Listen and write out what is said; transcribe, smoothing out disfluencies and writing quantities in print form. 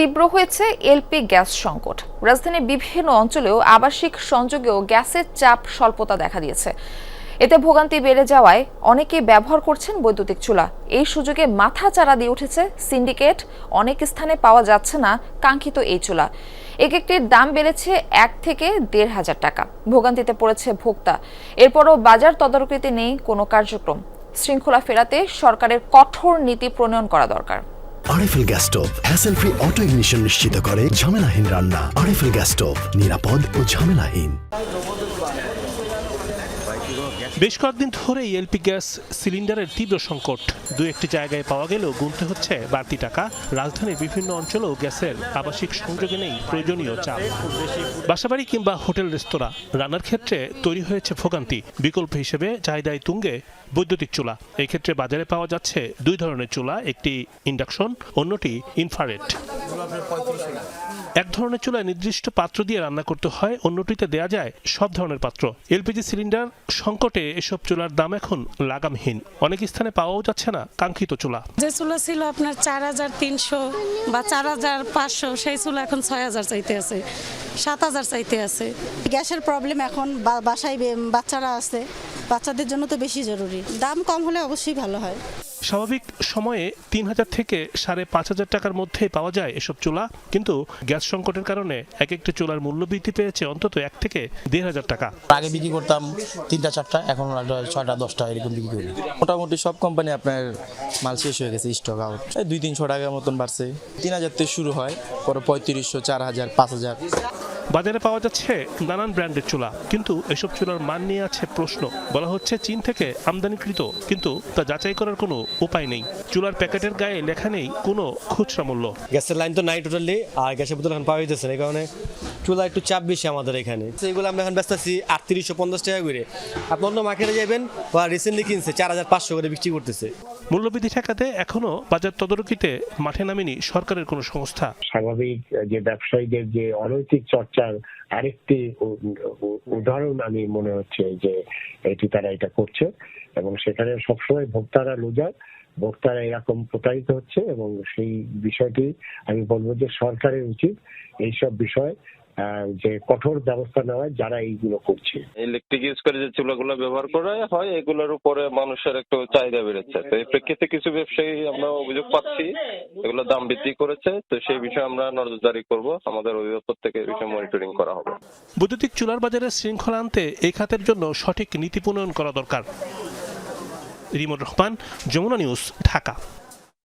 তীব্র হয়েছে LP gas সংকট। রাজধানীর বিভিন্ন অঞ্চলেও আবাসিক সংযোগেও গ্যাসের চাপ স্বল্পতা দেখা দিয়েছে। এতে ভোগান্তি বেড়ে যাওয়ায় অনেকেই ব্যবহার করছেন বৈদ্যুতিক চুলা। এই সুযোগে মাথাচাড়া দিয়ে উঠেছে সিন্ডিকেট। অনেক স্থানে পাওয়া যাচ্ছে না কাঙ্ক্ষিত এই চুলা। একটির দাম বেড়েছে 1 থেকে 1,500 টাকা। ভোগান্তিতে পড়েছে ভোক্তা। এরপরও বাজার তদারকিতে নেই কোনো কার্যক্রম। শৃঙ্খলা ফেরাতে সরকারের কঠোর নীতি প্রণয়ন করা দরকার। RFL gas stove hassle free auto ignition নিশ্চিত করে ঝামেলাহীন রান্না। আরএফএল গ্যাস স্টোভ নিরাপদ ও ঝামেলাহীন। বেশ কয়েকদিন ধরে এলপি গ্যাস সিলিন্ডারের তীব্র সংকট। দু একটি জায়গায় পাওয়া গেলেও গুনতে হচ্ছে বাড়তি টাকা। রাজধানীর বিভিন্ন অঞ্চলেও গ্যাসের আবাসিক সংযোগে নেই প্রয়োজনীয় চাপ। বাসাবাড়ি কিংবা হোটেল রেস্তোরাঁ রান্নার ক্ষেত্রে তৈরি হয়েছে ভোগান্তি। বিকল্প হিসেবে চাহিদায় তুঙ্গে বৈদ্যুতিক চুলা। এই ক্ষেত্রে বাজারে পাওয়া যাচ্ছে 2 ধরনের চুলা, একটি ইন্ডাকশন, অন্যটি ইনফ্রারেড। এক ধরনের চুলায় নির্দিষ্ট পাত্র দিয়ে রান্না করতে হয়, অন্যটিতে দেয়া যায় সব ধরনের পাত্র। এলপিজি সিলিন্ডার সংকটে এসব চুলার দাম এখন লাগামহীন। অনেক স্থানে পাওয়াও যাচ্ছে না কাঙ্ক্ষিত চুলা। যে চুলা ছিল আপনার 4,300 বা 4,500, সেই চুলা এখন 6,000 চাইতে আছে, 7,000 চাইতে আছে। গ্যাসের প্রবলেম এখন বাসায় বাচ্চারা আছে, বাচ্চাদের জন্য তো বেশি জরুরি। দাম কম হলে অবশ্যই ভালো হয়। স্বাভাবিক সময়ে 3,000 থেকে 5,500 টাকার মধ্যে পাওয়া যায় এসব চুলা, কিন্তু গ্যাস সংকটের কারণে একটি চুলার মূল্য বৃদ্ধি পেয়েছে অন্তত 1 থেকে 1,500 টাকা। আগে বিক্রি করতাম 3টা 4টা, এখন 6টা 10টা এরকম বিক্রি করি। মোটামুটি সব কোম্পানি আপনার মাল শেষ হয়ে গেছে, স্টক আউট। 200-300 টাকার মতন বাড়ছে। 3,000 থেকে শুরু হয়, পরে 3,500, 4,000, 5,000। বাজারে পাওয়া যাচ্ছে নানান ব্র্যান্ডের চুলা, কিন্তু এসব চুলার মান নিয়ে আছে প্রশ্ন। বলা হচ্ছে চীন থেকে আমদানিকৃত, কিন্তু তা যাচাই করার কোনো উপায় নেই। চুলার প্যাকেটের গায়ে লেখা নেই কোনো খুচরা মূল্য। গ্যাসের লাইন তো নাই টোটালি, আর গ্যাসের বোতল এখন পাওয়া যাচ্ছে না, এই কারণে চুলা একটু চাপ বেশি আমাদের এখানে। এইগুলো আমরা এখন ব্যস্ত আছি 3850 টাকা করে। আপনি অন্য মার্কেটে যাবেন বা রিসেন্টলি কিনছে 4,500 করে বিক্রি করতেছে। মূল্যবৃদ্ধি ঠেকাতে এখনো বাজার তদারকিতে মাঠে নামেনি সরকারের কোনো সংস্থা। স্বাভাবিক যে ব্যবসায়ীদের যে অনৈতিক চর্চার আরেকটি উদাহরণ আমি মনে হচ্ছে যে তারা এটা করছে, এবং সেখানে সবসময় ভোক্তারা লুজার, ভোক্তারা এরকম প্রতারিত হচ্ছে। এবং সেই বিষয়টি আমি বলবো যে সরকারের উচিত এইসব বিষয় যে কঠোর ব্যবস্থা নেওয়া যারা এইগুলো করছে। ইলেকট্রিক ইউজ করে যে চুলাগুলো ব্যবহার করা হয়, এগুলোর উপরে মানুষের একটু চাহিদা বেড়েছে। তো এই প্রেক্ষিতে কিছু ব্যবসায়ী আমরা অভিযোগ পাচ্ছি এগুলো দাম বৃদ্ধি করেছে। তো সেই বিষয়ে আমরা নজরদারি করব, আমাদের অধিদপ্তর থেকে এই বিষয়ে মনিটরিং করা হবে। বৈদ্যুতিক চুলার বাজারে শৃঙ্খলা আনতে এই খাতের জন্য সঠিক নীতি প্রণয়ন করা দরকার। রিমন রহমান, যমুনা নিউজ, ঢাকা।